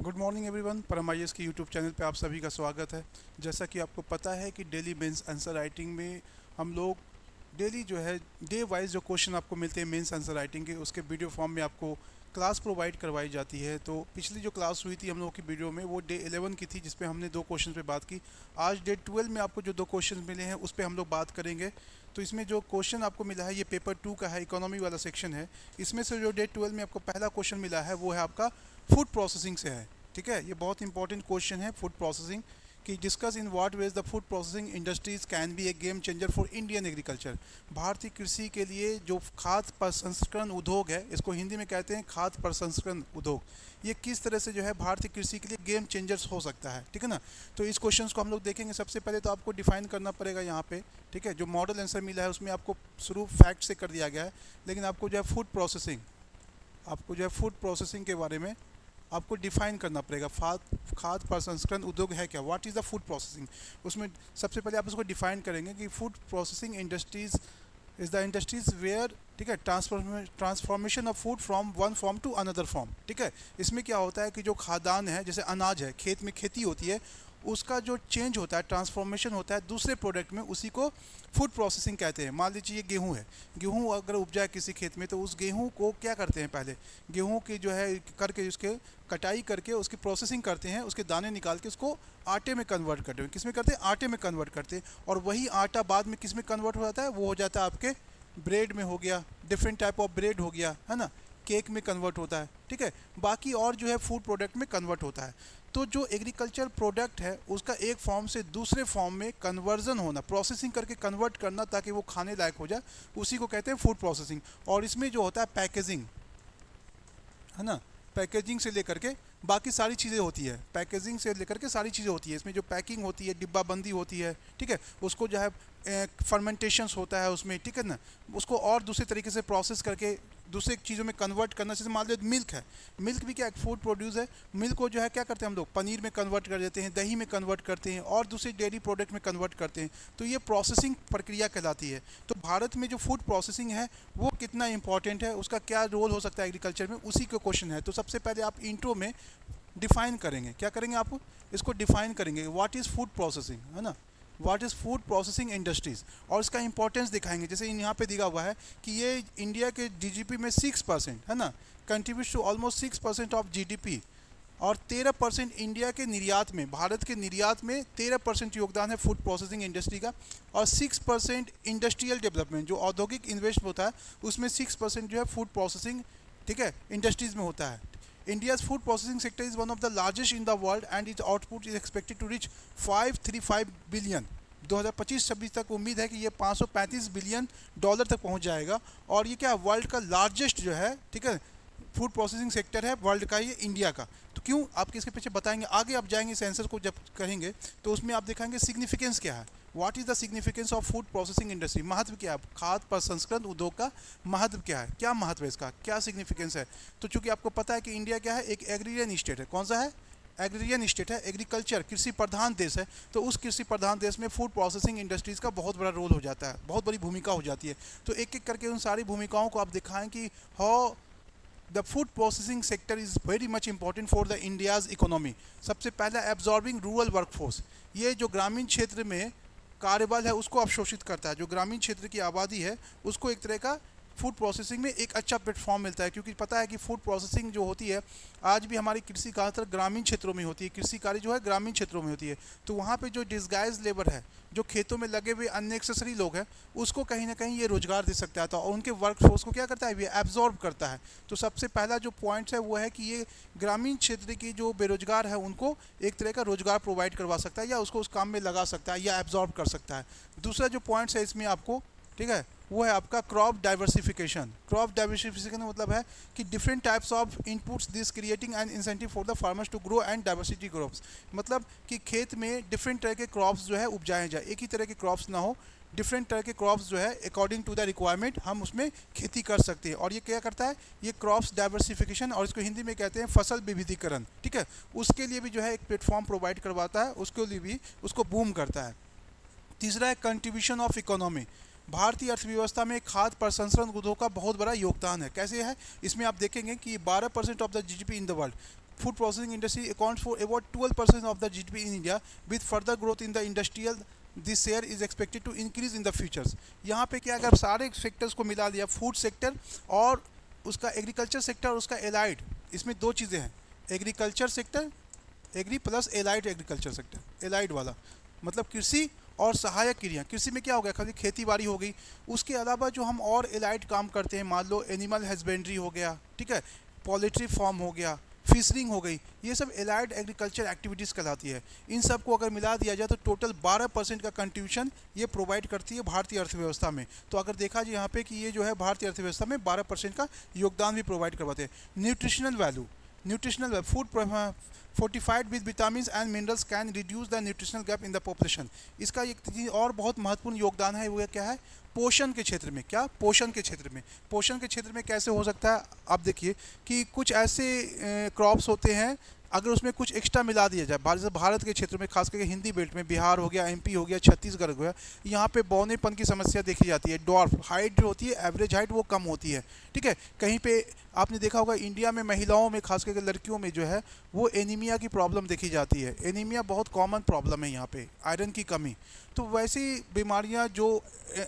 Good morning everyone. परम IAS के YouTube channel पे आप सभी का स्वागत है। जैसा कि आपको पता है कि डेली मेंस आंसर राइटिंग में हम लोग डेली जो है डे वाइज जो क्वेश्चन आपको मिलते हैं मेंस आंसर राइटिंग के, उसके वीडियो फॉर्म में आपको क्लास प्रोवाइड करवाई जाती है। तो पिछली जो क्लास हुई थी हम लोगों की वीडियो में वो डे 11 की थी, जिसपे हमने दो क्वेश्चन पे बात की। आज डे 12 में आपको जो दो क्वेश्चन मिले हैं उस पर हम लोग बात करेंगे। तो इसमें जो क्वेश्चन आपको मिला है ये पेपर 2 का है, इकोनॉमी वाला सेक्शन है। इसमें से जो डे 12 में आपको पहला क्वेश्चन मिला है वो है आपका फूड प्रोसेसिंग से है। ठीक है, ये बहुत इंपॉर्टेंट क्वेश्चन है फूड प्रोसेसिंग कि discuss in what ways the food processing industries can be a game changer for Indian agriculture. भारतीय कृषि के लिए जो खाद्य प्रसंस्करण उद्योग है, इसको हिंदी में कहते हैं खाद्य प्रसंस्करण उद्योग, ये किस तरह से जो है भारतीय कृषि के लिए गेम चेंजर्स हो सकता है। ठीक है ना। तो इस क्वेश्चन को हम लोग देखेंगे। सबसे पहले तो आपको डिफाइन करना पड़ेगा यहाँ पे। ठीक है, जो मॉडल आंसर मिला है उसमें आपको शुरू फैक्ट से कर दिया गया है, लेकिन आपको जो है फूड प्रोसेसिंग के बारे में आपको डिफाइन करना पड़ेगा। खाद्य प्रसंस्करण उद्योग है क्या, what is the food processing. उसमें सबसे पहले आप उसको डिफाइन करेंगे कि food processing industries is the industries where, ठीक है, transformation of food from one form to another form. ठीक है, इसमें क्या होता है कि जो खाद्यान्न है, जैसे अनाज है, खेत में खेती होती है, उसका जो चेंज होता है, ट्रांसफॉर्मेशन होता है दूसरे प्रोडक्ट में, उसी को फूड प्रोसेसिंग कहते हैं। मान लीजिए ये गेहूँ है, गेहूँ अगर उपजाए किसी खेत में तो उस गेहूँ को क्या करते हैं, पहले गेहूँ की जो है करके उसके कटाई करके उसकी प्रोसेसिंग करते हैं, उसके दाने निकाल के उसको आटे में कन्वर्ट करते हैं। किस में करते हैं, आटे में कन्वर्ट करते हैं। और वही आटा बाद में किस में कन्वर्ट हो जाता है, वो हो जाता है आपके ब्रेड में हो गया, डिफरेंट टाइप ऑफ ब्रेड हो गया, है ना, केक में कन्वर्ट होता है। ठीक है, बाकी और जो है फूड प्रोडक्ट में कन्वर्ट होता है। तो जो एग्रीकल्चर प्रोडक्ट है उसका एक फॉर्म से दूसरे फॉर्म में कन्वर्जन होना, प्रोसेसिंग करके कन्वर्ट करना ताकि वो खाने लायक हो जाए, उसी को कहते हैं फूड प्रोसेसिंग। और इसमें जो होता है पैकेजिंग, है ना, पैकेजिंग से लेकर के बाकी सारी चीज़ें होती है, पैकेजिंग से लेकर के सारी चीज़ें होती है। इसमें जो पैकिंग होती है, डिब्बाबंदी होती है, ठीक है, उसको जो है फर्मेंटेशंस होता है उसमें, ठीक है ना, उसको और दूसरे तरीके से प्रोसेस करके दूसरे चीज़ों में कन्वर्ट करना। जैसे मान लो मिल्क है, मिल्क भी क्या एक फूड प्रोड्यूस है। मिल्क को जो है क्या करते हैं हम लोग, पनीर में कन्वर्ट कर देते हैं, दही में कन्वर्ट करते हैं और दूसरे डेयरी प्रोडक्ट में कन्वर्ट करते हैं। तो ये प्रोसेसिंग प्रक्रिया कहलाती है। तो भारत में जो फूड प्रोसेसिंग है वो कितना इंपॉर्टेंट है, उसका क्या रोल हो सकता है एग्रीकल्चर में, उसी का क्वेश्चन है। तो सबसे पहले आप इंट्रो में डिफाइन करेंगे, क्या करेंगे आप इसको डिफाइन करेंगे, व्हाट इज़ फूड प्रोसेसिंग, है ना, what is food processing industries, और इसका इंपॉर्टेंस दिखाएंगे। जैसे यहाँ पे दिखा हुआ है कि ये इंडिया के जीडीपी में 6%, है ना, contribute to almost 6% of GDP, और 13% इंडिया के निर्यात में, भारत के निर्यात में 13% योगदान है फूड प्रोसेसिंग इंडस्ट्री का। और 6% इंडस्ट्रियल डेवलपमेंट, जो औद्योगिक इन्वेस्ट होता है उसमें 6% जो है फूड प्रोसेसिंग, ठीक है, इंडस्ट्रीज में होता है। India's food processing sector is one of the largest in the world and its output is expected to reach 535 billion. 2025-26 तक उम्मीद है कि ये 535 बिलियन डॉलर तक पहुंच जाएगा। और ये क्या वर्ल्ड का लार्जेस्ट जो है, ठीक है, फूड प्रोसेसिंग सेक्टर है वर्ल्ड का, ये इंडिया का। तो क्यों आपके इसके पीछे बताएंगे, आगे आप जाएंगे इस आंसर को जब कहेंगे तो उसमें आप दिखाएंगे सिग्निफिकेंस क्या है, what is the significance of food processing industry, महत्व क्या है, खाद्य प्रसंस्करण उद्योग का महत्व क्या है, क्या महत्व है इसका, क्या सिग्निफिकेंस है। तो चूंकि आपको पता है कि इंडिया क्या है, एक एग्रीरियन स्टेट है। कौन सा है, एग्रीरियन स्टेट है, एग्रीकल्चर कृषि प्रधान देश है। तो उस कृषि प्रधान देश में फूड प्रोसेसिंग इंडस्ट्रीज का बहुत बड़ा रोल हो जाता है, बहुत बड़ी भूमिका हो जाती है। तो एक एक करके उन सारी भूमिकाओं को आप दिखाएं कि how the food processing sector is very much important for the India's economy. सबसे पहला एब्जॉर्बिंग रूरल वर्कफोर्स, ये जो ग्रामीण क्षेत्र में कार्यबल है उसको अवशोषित करता है। जो ग्रामीण क्षेत्र की आबादी है उसको एक तरह का फूड प्रोसेसिंग में एक अच्छा प्लेटफॉर्म मिलता है, क्योंकि पता है कि फूड प्रोसेसिंग जो होती है आज भी हमारी कृषि ज़्यादातर ग्रामीण क्षेत्रों में होती है, कृषि कार्य जो है ग्रामीण क्षेत्रों में होती है। तो वहाँ पे जो डिस्गाइज लेबर है, जो खेतों में लगे हुए अननेसेसरी लोग हैं, उसको कहीं ना कहीं ये रोजगार दे सकता है। तो और उनके वर्कफोर्स को क्या करता है, ये एब्जॉर्ब करता है। तो सबसे पहला जो पॉइंट है वो है कि ये ग्रामीण क्षेत्र की जो बेरोजगार है उनको एक तरह का रोजगार प्रोवाइड करवा सकता है, या उसको उस काम में लगा सकता है, या एब्जॉर्ब कर सकता है। दूसरा जो पॉइंट्स है इसमें आपको, ठीक है, वो है आपका क्रॉप डाइवर्सिफिकेशन। क्रॉप डाइवर्सिफिकेशन का मतलब है कि different types of inputs this creating an incentive for the farmers to grow and diversity crops. मतलब कि खेत में डिफरेंट तरह के क्रॉप्स जो है उपजाए जाए, एक ही तरह के क्रॉप्स ना हो, डिफरेंट तरह के क्रॉप्स जो है अकॉर्डिंग टू द रिक्वायरमेंट हम उसमें खेती कर सकते हैं। और ये क्या करता है, ये क्रॉप्स डाइवर्सिफिकेशन, और इसको हिंदी में कहते हैं फसल विविधीकरण, ठीक है, उसके लिए भी जो है एक प्लेटफॉर्म प्रोवाइड करवाता है, उसके लिए भी उसको बूम करता है। तीसरा है कंट्रीब्यूशन ऑफ इकोनॉमी। भारतीय अर्थव्यवस्था में खाद्य प्रसंस्करण उद्योग का बहुत बड़ा योगदान है। कैसे है, इसमें आप देखेंगे कि 12% of the GDP in the world, food processing industry accounts for about 12% of the GDP in India. With further growth in the industrial, this share is expected to increase in the futures. यहाँ पे क्या, अगर सारे sectors को मिला लिया, food sector और उसका एग्रीकल्चर सेक्टर और उसका एलाइड, इसमें दो चीज़ें हैं, agriculture sector, agri plus allied agriculture sector, allied वाला मतलब कृषि और सहायक क्रिया। कृषि में क्या हो गया, खाली खेती बाड़ी हो गई, उसके अलावा जो हम और एलाइड काम करते हैं, मान लो एनिमल हस्बेंड्री हो गया, ठीक है, पोल्ट्री फार्म हो गया, फिशरिंग हो गई, ये सब एलाइड एग्रीकल्चर एक्टिविटीज़ कहलाती है। इन सब को अगर मिला दिया जाए तो टोटल 12% का कंट्रीब्यूशन ये प्रोवाइड करती है भारतीय अर्थव्यवस्था में। तो अगर देखा जाए यहाँ पे कि ये जो है भारतीय अर्थव्यवस्था में 12% का योगदान भी प्रोवाइड करवाते हैं। Nutritional value, food fortified with vitamins and minerals can reduce the nutritional gap in the population। इसका एक चीज़ और बहुत महत्वपूर्ण योगदान है, वो क्या है, पोषण के क्षेत्र में। क्या, पोषण के क्षेत्र में। पोषण के क्षेत्र में कैसे हो सकता है, आप देखिए कि कुछ ऐसे क्रॉप्स होते हैं, अगर उसमें कुछ एक्स्ट्रा मिला दिया जाए, भारत के क्षेत्र में खास करके हिंदी बेल्ट में, बिहार हो गया, एमपी हो गया, छत्तीसगढ़ हो गया, यहाँ पे बौनेपन की समस्या देखी जाती है। डॉर्फ हाइट जो होती है, एवरेज हाइट वो कम होती है, ठीक है। कहीं पे आपने देखा होगा इंडिया में महिलाओं में, खास करके लड़कियों में जो है वो एनीमिया की प्रॉब्लम देखी जाती है। एनीमिया बहुत कॉमन प्रॉब्लम है यहाँ पे, आयरन की कमी। तो वैसी बीमारियाँ जो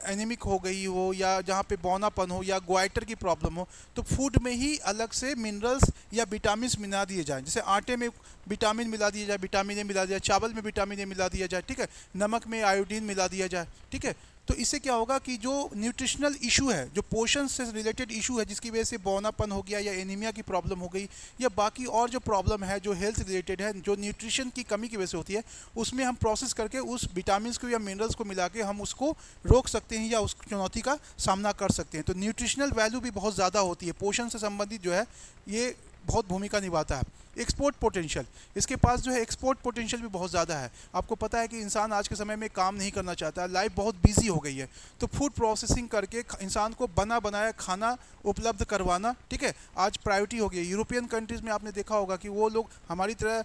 एनीमिक हो गई हो, या जहाँ पे बौनापन हो, या ग्वाइटर की प्रॉब्लम हो, तो फूड में ही अलग से मिनरल्स या विटामिन मिला दिए जाएँ। जैसे आटे में विटामिन मिला दिया जाए, विटामिन ए मिला दिया जाए, चावल में विटामिन ए मिला दिया जाए, ठीक है, नमक में आयोडीन मिला दिया जाए, ठीक है। तो इससे क्या होगा कि जो न्यूट्रिशनल इशू है, जो पोषण से रिलेटेड इशू है, जिसकी वजह से बौनापन हो गया या एनीमिया की प्रॉब्लम हो गई, या बाकी और जो प्रॉब्लम है जो हेल्थ रिलेटेड है, जो न्यूट्रिशन की कमी की वजह से होती है, उसमें हम प्रोसेस करके उस विटामिन को या मिनरल्स को मिला के हम उसको रोक सकते हैं या उस चुनौती का सामना कर सकते हैं। तो न्यूट्रिशनल वैल्यू भी बहुत ज़्यादा होती है, पोषण से संबंधित जो है ये बहुत भूमिका निभाता है। एक्सपोर्ट पोटेंशियल, इसके पास जो है एक्सपोर्ट पोटेंशियल भी बहुत ज़्यादा है। आपको पता है कि इंसान आज के समय में काम नहीं करना चाहता है, लाइफ बहुत बिजी हो गई है, तो फूड प्रोसेसिंग करके इंसान को बना बनाया खाना उपलब्ध करवाना, ठीक है, आज प्रायोरिटी हो गई है। यूरोपियन कंट्रीज़ में आपने देखा होगा कि वो लोग हमारी तरह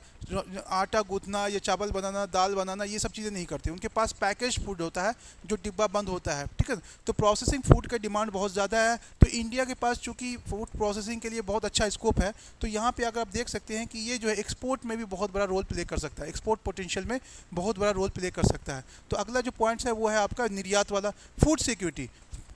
आटा गूंथना या चावल बनाना, दाल बनाना, ये सब चीज़ें नहीं करते। उनके पास पैकेज फूड होता है जो डिब्बा बंद होता है, ठीक है। तो प्रोसेसिंग फूड का डिमांड बहुत ज़्यादा है। तो इंडिया के पास चूँकि फूड प्रोसेसिंग के लिए बहुत अच्छा स्कोप है, तो यहाँ पे अगर आप देख सकते हैं कि ये जो है एक्सपोर्ट में भी बहुत बड़ा रोल प्ले कर सकता है, एक्सपोर्ट पोटेंशियल में बहुत बड़ा रोल प्ले कर सकता है। तो अगला जो पॉइंट्स है वो है आपका निर्यात वाला, फूड सिक्योरिटी,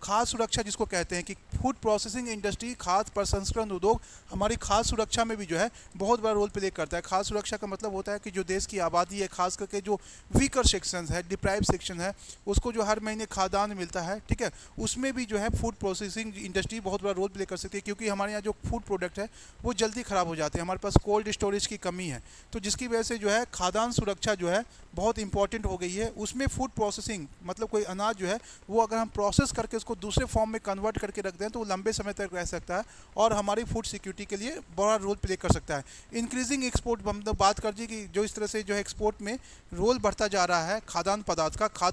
खाद्य सुरक्षा जिसको कहते हैं, कि फूड प्रोसेसिंग इंडस्ट्री, खाद्य प्रसंस्करण उद्योग हमारी खाद्य सुरक्षा में भी जो है बहुत बड़ा रोल प्ले करता है। खाद्य सुरक्षा का मतलब होता है कि जो देश की आबादी है, खास करके जो वीकर सेक्शन है, डिप्राइव सेक्शन है, उसको जो हर महीने खाद्यान्न मिलता है, ठीक है, उसमें भी जो है फूड प्रोसेसिंग इंडस्ट्री बहुत बड़ा रोल प्ले कर सकती है। क्योंकि हमारे यहाँ जो फूड प्रोडक्ट है वो जल्दी ख़राब हो जाते हैं, हमारे पास कोल्ड स्टोरेज की कमी है, तो जिसकी वजह से जो है खाद्यान्न सुरक्षा जो है बहुत इंपॉर्टेंट हो गई है। उसमें फूड प्रोसेसिंग मतलब कोई अनाज जो है वो अगर हम प्रोसेस करके उसको दूसरे फॉर्म में कन्वर्ट करके रख दें तो वो लंबे समय तक रह सकता है और हमारी फूड सिक्योरिटी के लिए बड़ा रोल प्ले कर सकता है। इंक्रीजिंग एक्सपोर्ट, हम तो बात कर दी कि जो इस तरह से जो है एक्सपोर्ट में रोल बढ़ता जा रहा है खाद्य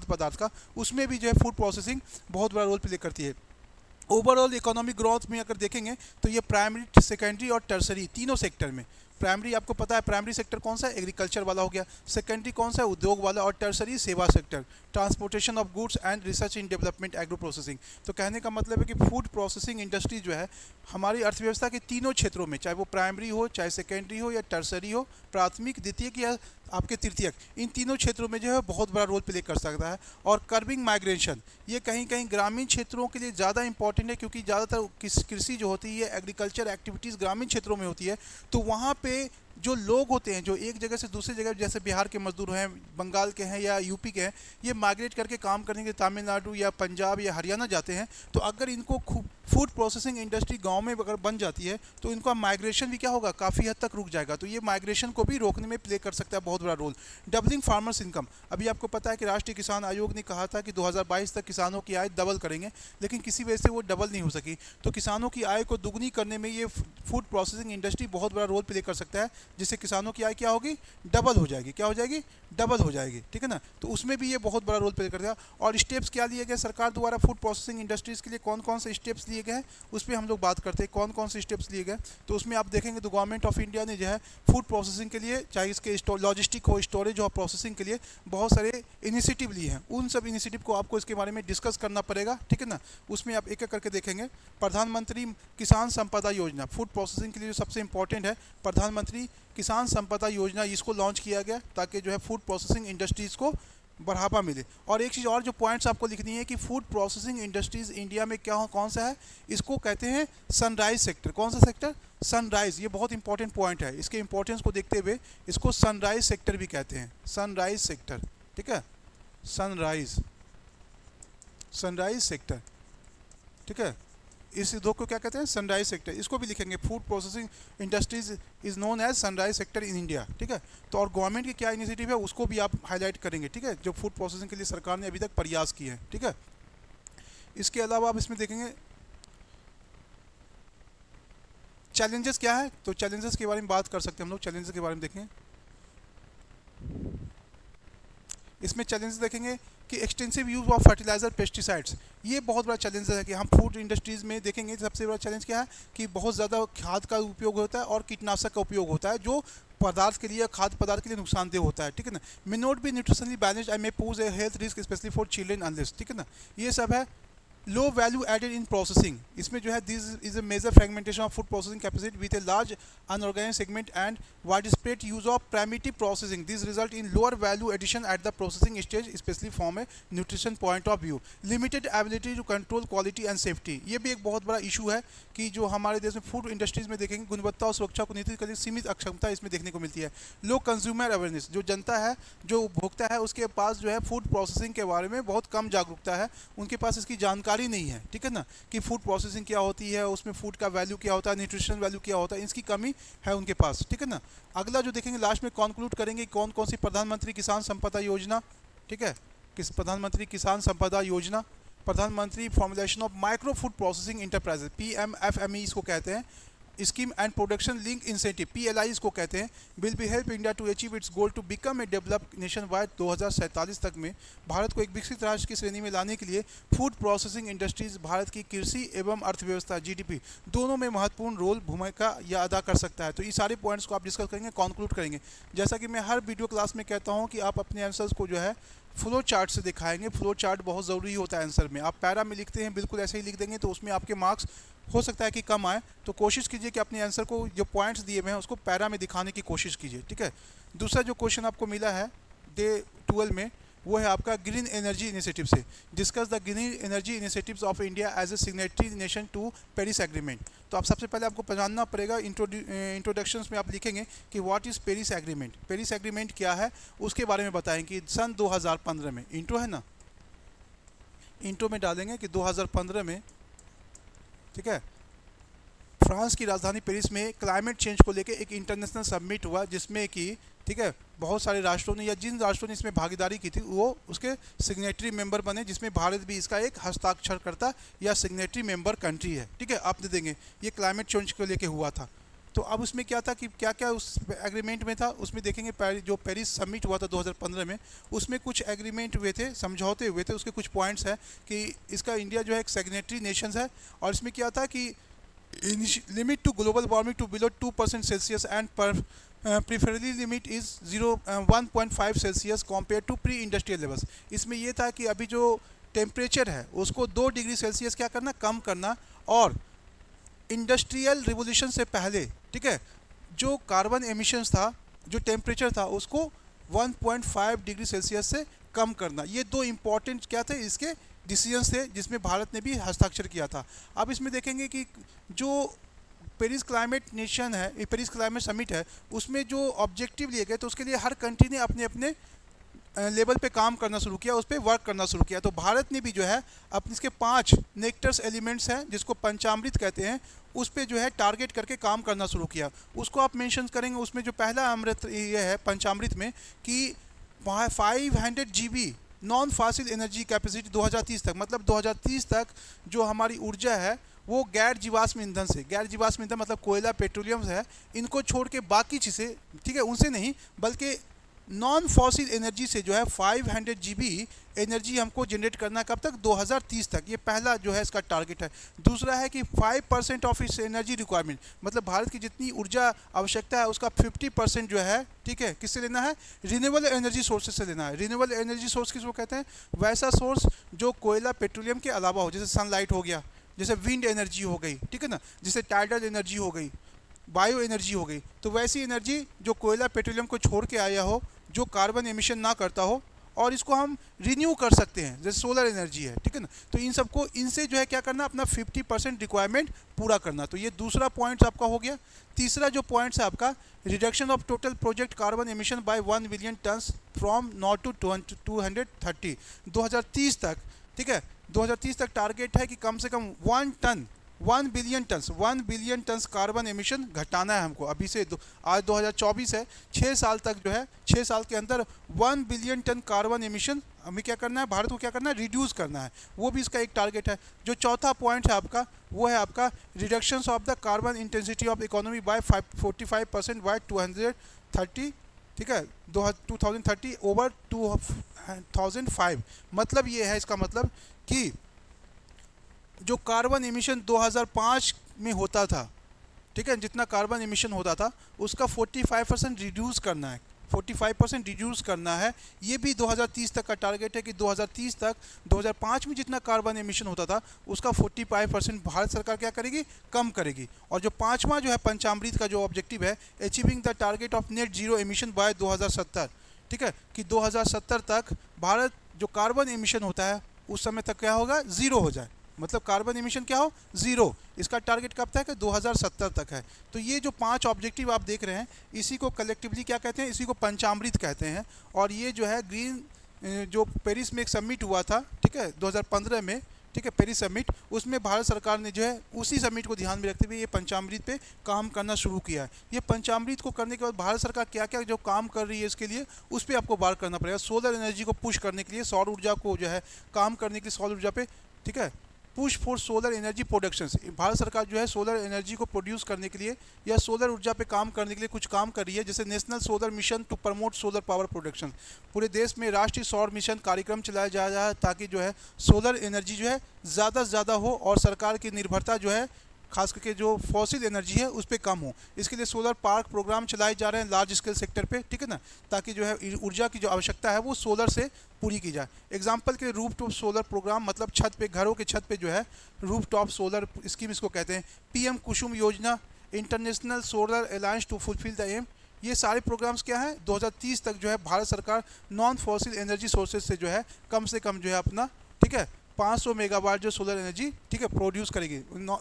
पदार्थ का, उसमें भी जो है फूड प्रोसेसिंग बहुत बड़ा रोल प्ले करती है। ओवरऑल इकोनॉमिक ग्रोथ में अगर देखेंगे तो ये प्राइमरी, सेकेंडरी और टर्सरी तीनों सेक्टर में, प्राइमरी आपको पता है प्राइमरी सेक्टर कौन सा है, एग्रीकल्चर वाला हो गया, सेकेंडरी कौन सा है, उद्योग वाला, और टर्सरी सेवा sector, transportation of goods and research in development, agro processing. तो कहने का मतलब है कि फूड प्रोसेसिंग इंडस्ट्री जो है हमारी अर्थव्यवस्था के तीनों क्षेत्रों में, चाहे वो प्राइमरी हो, चाहे सेकेंडरी हो या टर्सरी हो, प्राथमिक, द्वितीयक या आपके तृतीयक, इन तीनों क्षेत्रों में जो है बहुत बड़ा रोल प्ले कर सकता है। और कर्बिंग माइग्रेशन, ये कहीं कहीं ग्रामीण क्षेत्रों के लिए ज़्यादा इंपॉर्टेंट है, क्योंकि ज़्यादातर कृषि जो होती है, एग्रीकल्चर एक्टिविटीज़ ग्रामीण क्षेत्रों में होती है। तो वहाँ पे जो लोग होते हैं जो एक जगह से दूसरी जगह, जैसे बिहार के मजदूर हैं, बंगाल के हैं या यूपी के हैं, ये माइग्रेट करके काम करने के तमिलनाडु या पंजाब या हरियाणा जाते हैं। तो अगर इनको फूड प्रोसेसिंग इंडस्ट्री गांव में अगर बन जाती है तो इनका माइग्रेशन भी क्या होगा, काफ़ी हद तक रुक जाएगा। तो ये माइग्रेशन को भी रोकने में प्ले कर सकता है बहुत बड़ा रोल। डबलिंग फार्मर्स इनकम, अभी आपको पता है कि राष्ट्रीय किसान आयोग ने कहा था कि 2022 तक किसानों की आय डबल करेंगे, लेकिन किसी वजह से वो डबल नहीं हो सकी। तो किसानों की आय को दुगनी करने में ये फूड प्रोसेसिंग इंडस्ट्री बहुत बड़ा रोल प्ले कर सकता है, जिससे किसानों की आय क्या होगी, डबल हो जाएगी। क्या हो जाएगी, डबल हो जाएगी, ठीक है ना। तो उसमें भी ये बहुत बड़ा रोल प्ले करेगा। और स्टेप्स क्या लिए गए सरकार द्वारा फूड प्रोसेसिंग इंडस्ट्रीज़ के लिए, कौन कौन से स्टेप्स लिए लिए गए हैं उस पर हम लोग बात करते हैं, कौन कौन से स्टेप्स लिए गए। तो उसमें आप देखेंगे तो गवर्नमेंट ऑफ इंडिया ने जो है फूड प्रोसेसिंग के लिए, चाहे इसके लॉजिस्टिक हो, स्टोरेज हो, प्रोसेसिंग के लिए बहुत सारे इनिशिएटिव लिए हैं। उन सब इनिशिएटिव को आपको इसके बारे में डिस्कस करना पड़ेगा, ठीक है ना। उसमें आप एक एक करके देखेंगे। प्रधानमंत्री किसान संपदा योजना, फूड प्रोसेसिंग के लिए जो सबसे इंपॉर्टेंट है, प्रधानमंत्री किसान संपदा योजना, इसको लॉन्च किया गया ताकि जो है फूड प्रोसेसिंग इंडस्ट्रीज़ को बढ़ावा मिले। और एक चीज़ और जो पॉइंट्स आपको लिखनी है कि फूड प्रोसेसिंग इंडस्ट्रीज़ इंडिया में क्या कौन सा है, इसको कहते हैं सनराइज सेक्टर। कौन सा सेक्टर? सनराइज। ये बहुत इंपॉर्टेंट पॉइंट है, इसके इंपॉर्टेंस को देखते हुए इसको सनराइज सेक्टर भी कहते हैं, सनराइज सेक्टर, ठीक है, सनराइज, सनराइज सेक्टर, ठीक है। इस उद्योग को क्या कहते हैं? Sunrise sector. इसको भी लिखेंगे, food processing industries is known as sunrise sector in India, ठीक है। तो और गवर्नमेंट की क्या इनिशिएटिव है उसको भी आप हाईलाइट करेंगे, ठीक है, जो फूड प्रोसेसिंग के लिए सरकार ने अभी तक प्रयास किए हैं, ठीक है। इसके अलावा आप इसमें देखेंगे चैलेंजेस क्या है, तो चैलेंजेस के बारे में बात कर सकते हैं हम लोग। चैलेंजेस के बारे में देखेंगे, इसमें चैलेंजेस देखेंगे कि extensive use of fertiliser, pesticides, ये बहुत बड़ा चैलेंज है कि हम फूड इंडस्ट्रीज़ में देखेंगे सबसे बड़ा चैलेंज क्या है कि बहुत ज़्यादा खाद का उपयोग होता है और कीटनाशक का उपयोग होता है जो पदार्थ के लिए, खाद्य पदार्थ के लिए नुकसानदेह होता है, ठीक है ना। May not be nutritionally balanced and may pose a health risk specially for children unless, ठीक है ना। ये सब है। Low value added in processing, इसमें जो है this is a major fragmentation of food processing capacity with a large unorganised segment and widespread use of primitive processing, this result in lower value addition at the processing stage specially from a nutrition point of view. Limited ability to control quality and safety, ये भी एक बहुत बड़ा issue है कि जो हमारे देश में फूड इंडस्ट्रीज में देखेंगे गुणवत्ता और सुरक्षा को नियंत्रित करने की सीमित अक्षमता इसमें देखने को मिलती है। लो कंज्यूमर अवेयरनेस, जो जनता है, जो उपभोक्ता है, उसके पास जो है फूड प्रोसेसिंग के बारे में बहुत कम जागरूकता है, उनके पास इसकी जानकारी नहीं है, ठीक है ना, कि फूड प्रोसेसिंग क्या होती है, उसमें फूड का वैल्यू क्या होता है, न्यूट्रिशन वैल्यू क्या होता है, इसकी कमी है उनके पास, ठीक है ना। अगला जो देखेंगे लास्ट में कंक्लूड करेंगे कौन कौन सी प्रधानमंत्री किसान संपदा योजना, ठीक है, किस प्रधानमंत्री किसान Sampada Yojana, Pradhan Mantri formulation of micro food processing enterprises, PMFME इसको कहते हैं, scheme and production link incentive, PLI इसको कहते हैं, will be help India to achieve its goal to become a developed nation by 2047 तक में भारत को एक विकसित राष्ट्र की श्रेणी में लाने के लिए फूड प्रोसेसिंग इंडस्ट्रीज भारत की कृषि एवं अर्थव्यवस्था GDP दोनों में महत्वपूर्ण रोल भूमिका या अदा कर सकता है। तो ये सारे पॉइंट्स को आप डिस्कस करेंगे, कंक्लूड करेंगे। जैसा कि मैं हर वीडियो क्लास में कहता हूँ कि आप अपने आंसर्स को जो है फ्लो चार्ट से दिखाएंगे। फ्लो चार्ट बहुत ज़रूरी होता है आंसर में। आप पैरा में लिखते हैं बिल्कुल ऐसे ही लिख देंगे तो उसमें आपके मार्क्स हो सकता है कि कम आए, तो कोशिश कीजिए कि अपने आंसर को जो पॉइंट्स दिए हुए हैं उसको पैरा में दिखाने की कोशिश कीजिए, ठीक है। दूसरा जो क्वेश्चन आपको मिला है डे 12 में वो है आपका ग्रीन एनर्जी इनिशिएटिव से, discuss the green energy initiatives of India as a signatory nation to Paris agreement. तो आप सबसे पहले आपको जानना पड़ेगा, इंट्रोडक्शंस में आप लिखेंगे कि what is Paris agreement, Paris agreement क्या है उसके बारे में बताएं कि सन 2015 में, इंट्रो है ना, इंट्रो में डालेंगे कि 2015 में, ठीक है, फ्रांस की राजधानी पेरिस में क्लाइमेट चेंज को लेकर एक इंटरनेशनल समिट हुआ जिसमें कि, ठीक है, बहुत सारे राष्ट्रों ने या जिन राष्ट्रों ने इसमें भागीदारी की थी वो उसके सिग्नेटरी मेंबर बने, जिसमें भारत भी इसका एक हस्ताक्षरकर्ता या सिग्नेटरी मेंबर कंट्री है, ठीक है। आप दे देंगे ये क्लाइमेट चेंज को लेकर हुआ था। तो अब उसमें क्या था कि क्या क्या उस एग्रीमेंट में था, उसमें देखेंगे जो पेरिस समिट हुआ था 2015 में, उसमें कुछ एग्रीमेंट हुए थे, समझौते हुए थे। उसके कुछ पॉइंट्स हैं कि इसका इंडिया जो है एक सिग्नेटरी नेशन है और इसमें क्या था कि limit to global warming to below 2% Celsius and preferably limit is 1.5 Celsius compare to pre industrial levels. इसमें यह था कि अभी जो टेम्परेचर है उसको 2 डिग्री सेल्सियस क्या करना, कम करना, और इंडस्ट्रियल रिवोल्यूशन से पहले, ठीक है, जो कार्बन एमिशंस था, जो टेम्परेचर था उसको 1.5 डिग्री सेल्सियस से कम करना। ये 2 इम्पॉर्टेंट क्या थे इसके डिसीजंस थे जिसमें भारत ने भी हस्ताक्षर किया था। अब इसमें देखेंगे कि जो पेरिस क्लाइमेट नेशन है, पेरिस क्लाइमेट समिट है, उसमें जो ऑब्जेक्टिव लिए गए तो उसके लिए हर कंट्री ने अपने अपने लेवल पे काम करना शुरू किया, उस पर वर्क करना शुरू किया। तो भारत ने भी जो है अपने इसके 5 नेक्टर्स एलिमेंट्स हैं जिसको पंचामृत कहते हैं, उस पर जो है टारगेट करके काम करना शुरू किया। उसको आप मेंशन करेंगे, उसमें जो पहला अमृत ये है पंचामृत में कि 500 GB non fossil energy capacity 2030 तक, मतलब 2030 तक जो हमारी ऊर्जा है वो गैर जीवाश्म ईंधन से, गैर जीवाश्म ईंधन मतलब कोयला, पेट्रोलियम है, इनको छोड़ के बाकी चीज़ें, ठीक है, उनसे नहीं बल्कि नॉन फॉसिल एनर्जी से जो है 500 जीबी एनर्जी हमको जनरेट करना है, कब तक? 2030 तक। ये पहला जो है इसका टारगेट है। दूसरा है कि 5% ऑफ इस एनर्जी रिक्वायरमेंट, मतलब भारत की जितनी ऊर्जा आवश्यकता है उसका 50% जो है, ठीक है, किससे लेना है? रिन्यूएबल एनर्जी सोर्सेज से लेना है। रिन्यूएबल एनर्जी सोर्स किसको कहते हैं? वैसा सोर्स जो कोयला पेट्रोलियम के अलावा हो, जैसे सनलाइट हो गया, जैसे विंड एनर्जी हो गई, ठीक है ना, जैसे टाइडल एनर्जी हो गई, बायो एनर्जी हो गई। तो वैसी एनर्जी जो कोयला पेट्रोलियम को छोड़ के आया हो, जो कार्बन एमिशन ना करता हो, और इसको हम रिन्यू कर सकते हैं, जैसे सोलर एनर्जी है, ठीक है ना। तो इन सबको, इनसे जो है क्या करना, अपना 50% रिक्वायरमेंट पूरा करना। तो ये दूसरा पॉइंट आपका हो गया। तीसरा जो पॉइंट है आपका, reduction of total project carbon emission by 1 billion tons from not to 230 2030 तक, ठीक है। 2030 तक टारगेट है कि कम से कम 1 बिलियन टन्स कार्बन एमिशन घटाना है हमको। अभी से आज 2024 है, 6 साल तक जो है, 6 साल के अंदर 1 बिलियन टन कार्बन एमिशन हमें क्या करना है, भारत को क्या करना है, रिड्यूस करना है। वो भी इसका एक टारगेट है। जो चौथा पॉइंट है आपका, वो है आपका reduction of the carbon intensity of economy by 45% by 2030, ठीक है, 2030 ओवर 2005। मतलब ये है, इसका मतलब कि जो कार्बन एमिशन 2005 में होता था, ठीक है, जितना कार्बन एमिशन होता था उसका 45% रिड्यूस करना है, 45% रिड्यूस करना है। ये भी 2030 तक का टारगेट है कि 2030 तक 2005 में जितना कार्बन एमिशन होता था उसका 45% भारत सरकार क्या करेगी, कम करेगी। और जो पांचवा जो है पंचामृत का जो ऑब्जेक्टिव है, achieving the target of net zero emission by 2070, ठीक है, कि 2070 तक भारत जो कार्बन एमिशन होता है उस समय तक क्या होगा, ज़ीरो हो जाए। मतलब कार्बन एमिशन क्या हो, ज़ीरो। इसका टारगेट कब तक है, 2070 तक है। तो ये जो 5 ऑब्जेक्टिव आप देख रहे हैं, इसी को कलेक्टिवली क्या कहते हैं, इसी को पंचामृत कहते हैं। और ये जो है ग्रीन, जो पेरिस में एक समिट हुआ था, ठीक है, 2015 में, ठीक है, पेरिस समिट, उसमें भारत सरकार ने जो है उसी समिट को ध्यान में रखते हुए ये पंचामृत पे काम करना शुरू किया है। ये पंचामृत को करने के बाद भारत सरकार क्या क्या जो काम कर रही है इसके लिए, उस पर आपको बात करना पड़ेगा। सोलर एनर्जी को पुश करने के लिए, सौर ऊर्जा को जो है काम करने के लिए, सौर ऊर्जा पे, ठीक है, push for solar energy productions. Bharat सरकार जो है सोलर एनर्जी को प्रोड्यूस करने के लिए या सोलर ऊर्जा पे काम करने के लिए कुछ काम कर रही है, जैसे national solar mission to promote solar power production. पूरे देश में राष्ट्रीय सौर मिशन कार्यक्रम चलाया जा रहा है ताकि जो है सोलर एनर्जी जो है ज़्यादा से ज़्यादा हो और सरकार की निर्भरता जो है खास करके जो फॉसिल एनर्जी है उस पर कम हो। इसके लिए सोलर पार्क प्रोग्राम चलाए जा रहे हैं लार्ज स्केल सेक्टर पे, ठीक है ना, ताकि जो है ऊर्जा की जो आवश्यकता है वो सोलर से पूरी की जाए। एग्जांपल के रूफ टॉप सोलर प्रोग्राम, मतलब छत पे, घरों के छत पे जो है रूफ टॉप सोलर स्कीम इसको कहते हैं। PM Kusum Yojana, international solar alliance to fulfil the aim, ये सारे प्रोग्राम्स क्या हैं, 2030 तक जो है भारत सरकार नॉन फॉसिल एनर्जी सोर्सेज से जो है कम से कम जो है अपना, ठीक है, 500 मेगावाट जो सोलर एनर्जी, ठीक है, प्रोड्यूस करेगी,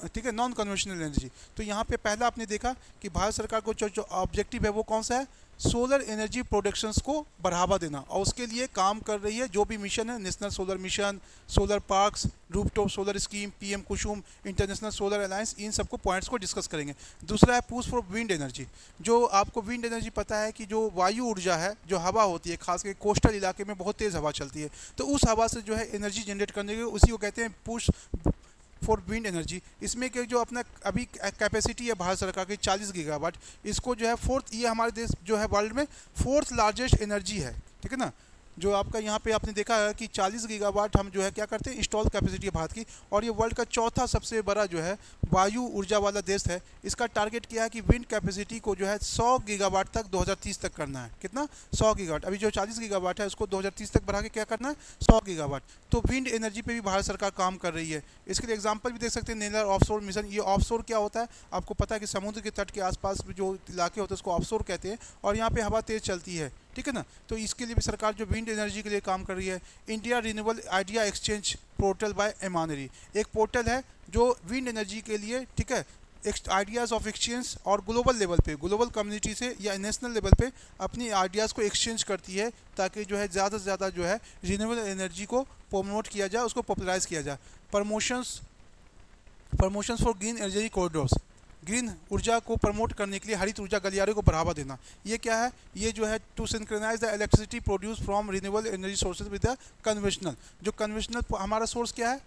ठीक है, नॉन कन्वेंशनल एनर्जी। तो यहाँ पे पहला आपने देखा कि भारत सरकार को जो ऑब्जेक्टिव है वो कौन सा है, सोलर एनर्जी प्रोडक्शंस को बढ़ावा देना, और उसके लिए काम कर रही है जो भी मिशन है, national solar mission, solar parks, rooftop solar scheme, PM Kusum, international solar alliance, इन सबको पॉइंट्स को डिस्कस करेंगे। दूसरा है पुश फॉर विंड एनर्जी। जो आपको विंड एनर्जी पता है कि जो वायु ऊर्जा है, जो हवा होती है, खासकर कोस्टल इलाके में बहुत तेज़ हवा चलती है, तो उस हवा से जो है एनर्जी जनरेट करने के, उसी को कहते हैं पुश फॉर विंड एनर्जी। इसमें के जो अपना अभी कैपेसिटी है भारत सरकार की 40 गीगावाट, इसको जो है फोर्थ, ये हमारे देश जो है वर्ल्ड में 4th लार्जेस्ट एनर्जी है, ठीक है ना। जो आपका यहाँ पे आपने देखा है कि 40 गीगावाट हम जो है क्या करते हैं, इंस्टॉल कैपेसिटी है भारत की, और ये वर्ल्ड का चौथा सबसे बड़ा जो है वायु ऊर्जा वाला देश है। इसका टारगेट किया है कि विंड कैपेसिटी को जो है 100 गीगावाट तक 2030 तक करना है। कितना, 100 गीगावाट। अभी जो 40 गीगावाट है उसको 2030 तक बढ़ा के क्या करना है, 100 गीगावाट। तो विंड एनर्जी पे भी भारत सरकार काम कर रही है। इसके लिए एग्जाम्पल भी देख सकते हैं, नेलर ऑफशोर मिशन। ये ऑफशोर क्या होता है, आपको पता है कि समुद्र के तट के आसपास जो इलाके होते हैं उसको ऑफशोर कहते हैं, और यहाँ पे हवा तेज़ चलती है, ठीक है ना। तो इसके लिए भी सरकार जो विंड एनर्जी के लिए काम कर रही है। India renewable idea exchange portal by MNRE, एक पोर्टल है जो विंड एनर्जी के लिए, ठीक है, आइडियाज़ ऑफ एक्सचेंज और ग्लोबल लेवल पे, ग्लोबल कम्युनिटी से या नेशनल लेवल पे अपनी आइडियाज़ को एक्सचेंज करती है, ताकि जो है ज़्यादा से ज़्यादा जो है रिन्यूएबल एनर्जी को प्रमोट किया जाए, उसको पॉपुलराइज किया जाए। Promotions for green energy corridors, green ऊर्जा को प्रमोट करने के लिए हरित ऊर्जा गलियारे को बढ़ावा देना। ये क्या है, ये जो है to synchronise the electricity produce from renewable energy sources with the conventional. जो कन्वेंशनल हमारा सोर्स क्या है,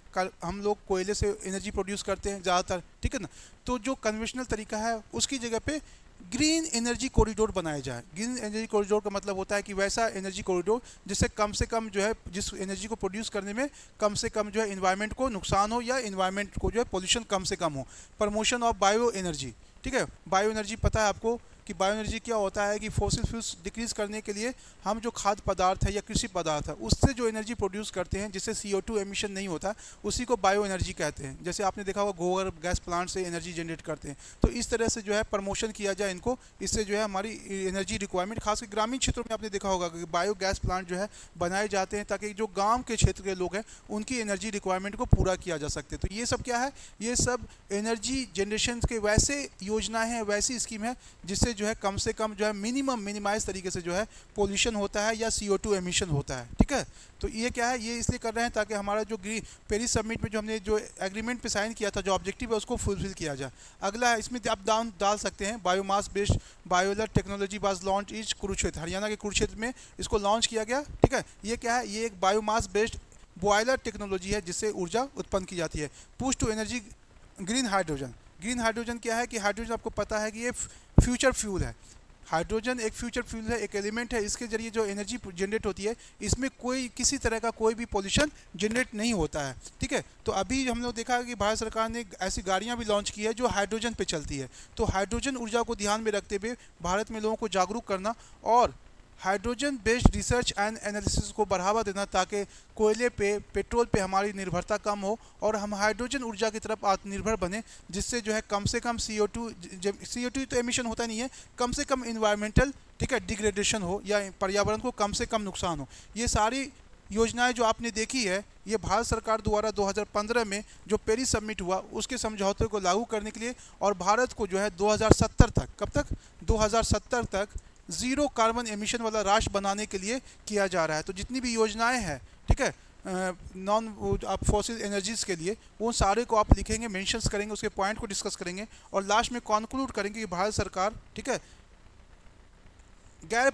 हम लोग कोयले से एनर्जी प्रोड्यूस करते हैं ज़्यादातर, ठीक है ना। तो जो कन्वेंशनल तरीका है उसकी जगह पे ग्रीन एनर्जी कॉरिडोर बनाया जाए। ग्रीन एनर्जी कॉरिडोर का मतलब होता है कि वैसा एनर्जी कॉरिडोर जिससे कम से कम जो है, जिस एनर्जी को प्रोड्यूस करने में कम से कम जो है इन्वायरमेंट को नुकसान हो या इन्वायरमेंट को जो है पोल्यूशन कम से कम हो। प्रमोशन ऑफ बायो एनर्जी, ठीक है। बायो एनर्जी पता है आपको कि बायो एनर्जी क्या होता है कि फॉसिल फ्यूल्स डिक्रीज करने के लिए हम जो खाद्य पदार्थ है या कृषि पदार्थ है उससे जो एनर्जी प्रोड्यूस करते हैं जिससे CO2 एमिशन नहीं होता, उसी को बायो एनर्जी कहते हैं। जैसे आपने देखा होगा गोबर गैस प्लांट से एनर्जी जनरेट करते हैं। तो इस तरह से जो है प्रमोशन किया जाए इनको, इससे जो है हमारी एनर्जी रिक्वायरमेंट खासकर ग्रामीण क्षेत्रों में आपने देखा होगा कि बायो गैस प्लांट जो है बनाए जाते हैं ताकि जो गाँव के क्षेत्र के लोग हैं उनकी एनर्जी रिक्वायरमेंट को पूरा किया जा सकते। तो ये सब क्या है, ये सब एनर्जी जनरेशन के वैसे योजनाएं हैं, वैसी स्कीम है जिससे जो है कम से कम जो है मिनिमाइज तरीके से जो है पोल्यूशन होता है या CO2 एमिशन होता है, ठीक है। तो ये क्या है, ये इसलिए कर रहे हैं ताकि हमारा जो पेरिस समिट में जो हमने जो एग्रीमेंट पे साइन किया था, जो ऑब्जेक्टिव है उसको फुलफिल किया जाए। अगला है, इसमें आप डाल सकते हैं biomass based boiler technology was launch is Kurukshetra, Haryana के कुरुक्षेत्र में इसको लॉन्च किया गया, ठीक है। ये क्या है, ये एक बायोमास बेस्ड बॉयलर टेक्नोलॉजी है जिससे ऊर्जा उत्पन्न की जाती है। Push to energy green hydrogen. Green hydrogen क्या है कि हाइड्रोजन आपको पता है कि ये फ्यूचर फ्यूल है। हाइड्रोजन एक फ्यूचर फ्यूल है, एक एलिमेंट है, इसके जरिए जो एनर्जी जनरेट होती है इसमें कोई किसी तरह का कोई भी पोल्यूशन जनरेट नहीं होता है, ठीक है। तो अभी हम लोग देखा कि भारत सरकार ने ऐसी गाड़ियां भी लॉन्च की है जो हाइड्रोजन पे चलती है। तो हाइड्रोजन ऊर्जा को ध्यान में रखते हुए भारत में लोगों को जागरूक करना और hydrogen based research and analysis को बढ़ावा देना ताकि कोयले पे, पेट्रोल पे हमारी निर्भरता कम हो और हम हाइड्रोजन ऊर्जा की तरफ आत्मनिर्भर बने, जिससे जो है कम से कम CO2 तो एमिशन होता नहीं है, कम से कम इन्वायरमेंटल, ठीक है, डिग्रेडेशन हो या पर्यावरण को कम से कम नुकसान हो। ये सारी योजनाएं जो आपने देखी है ये भारत सरकार द्वारा 2015 में जो पेरिस समिट हुआ उसके समझौते को लागू करने के लिए और भारत को जो है 2070 तक, कब तक, 2070 तक ज़ीरो कार्बन एमिशन वाला राष्ट्र बनाने के लिए किया जा रहा है। तो जितनी भी योजनाएं हैं, ठीक है, आप फॉसिल एनर्जीज़ के लिए, वो सारे को आप लिखेंगे, मेंशंस करेंगे, उसके पॉइंट को डिस्कस करेंगे और लास्ट में कॉन्क्लूड करेंगे कि भारत सरकार, ठीक है, गैर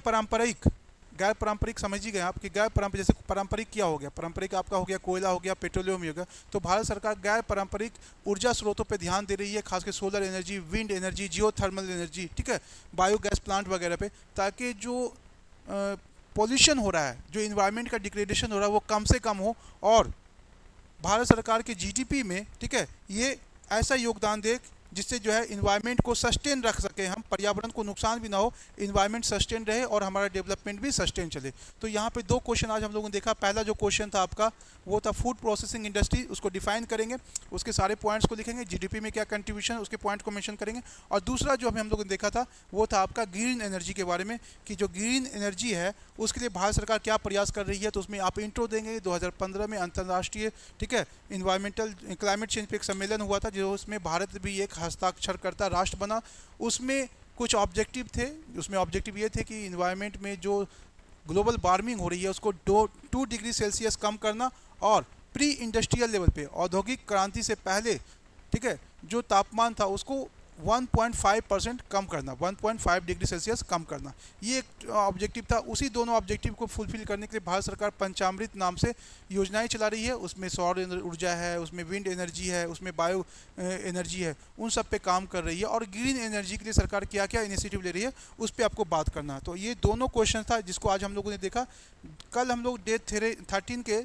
पारंपरिक समझ ही गए आप कि गैर पारंपरिक, जैसे पारंपरिक क्या हो गया, पारंपरिक आपका हो गया कोयला हो गया, पेट्रोलियम हो गया। तो भारत सरकार गैर पारंपरिक ऊर्जा स्रोतों पे ध्यान दे रही है, खासकर solar energy, wind energy, geothermal energy, ठीक है, बायोगैस प्लांट वगैरह पे, ताकि जो पॉल्यूशन हो रहा है, जो इन्वायरमेंट का डिग्रेडेशन हो रहा है वो कम से कम हो और भारत सरकार के GDP में, ठीक है, ये ऐसा योगदान दे जिससे जो है इन्वायरमेंट को सस्टेन रख सके हम, पर्यावरण को नुकसान भी ना हो, इन्वायरमेंट सस्टेन रहे और हमारा डेवलपमेंट भी सस्टेन चले। तो यहाँ पे दो क्वेश्चन आज हम लोगों ने देखा। पहला जो क्वेश्चन था आपका वो था फूड प्रोसेसिंग इंडस्ट्री, उसको डिफाइन करेंगे, उसके सारे पॉइंट्स को लिखेंगे, GDP में क्या कंट्रीब्यूशन, उसके पॉइंट को मेंशन करेंगे। और दूसरा जो हम लोगों ने देखा था वो था आपका ग्रीन एनर्जी के बारे में कि जो ग्रीन एनर्जी है उसके लिए भारत सरकार क्या प्रयास कर रही है। तो उसमें आप इंट्रो देंगे। 2015 में अंतर्राष्ट्रीय, ठीक है, इन्वायरमेंटल क्लाइमेट चेंज पे एक सम्मेलन हुआ था जो उसमें भारत भी एक हस्ताक्षरकर्ता राष्ट्र बना। उसमें कुछ ऑब्जेक्टिव थे, उसमें ऑब्जेक्टिव ये थे कि इन्वायरमेंट में जो ग्लोबल वार्मिंग हो रही है उसको 2 डिग्री सेल्सियस कम करना और प्री इंडस्ट्रियल लेवल पे, औद्योगिक क्रांति से पहले, ठीक है, जो तापमान था उसको 1.5% कम करना, 1.5 डिग्री सेल्सियस कम करना, ये एक ऑब्जेक्टिव था। उसी दोनों ऑब्जेक्टिव को फुलफिल करने के लिए भारत सरकार पंचामृत नाम से योजनाएं चला रही है। उसमें सौर ऊर्जा है, उसमें विंड एनर्जी है, उसमें बायो एनर्जी है, उन सब पे काम कर रही है। और ग्रीन एनर्जी के लिए सरकार क्या क्या इनिशिएटिव ले रही है उस पर आपको बात करना है। तो ये दोनों क्वेश्चन था जिसको आज हम लोगों ने देखा। कल हम लोग डे 13 के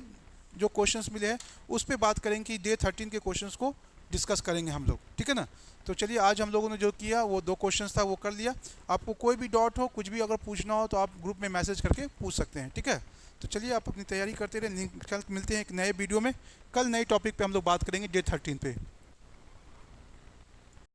जो क्वेश्चंस मिले हैं उस पर बात करेंगे कि डे 13 के क्वेश्चंस को डिस्कस करेंगे हम लोग, ठीक है ना। तो चलिए आज हम लोगों ने जो किया वो 2 क्वेश्चंस था वो कर लिया। आपको कोई भी डाउट हो, कुछ भी अगर पूछना हो तो आप ग्रुप में मैसेज करके पूछ सकते हैं, ठीक है। तो चलिए आप अपनी तैयारी करते रहे। कल मिलते हैं एक नए वीडियो में। कल नए टॉपिक पे हम लोग बात करेंगे डे 13 पे।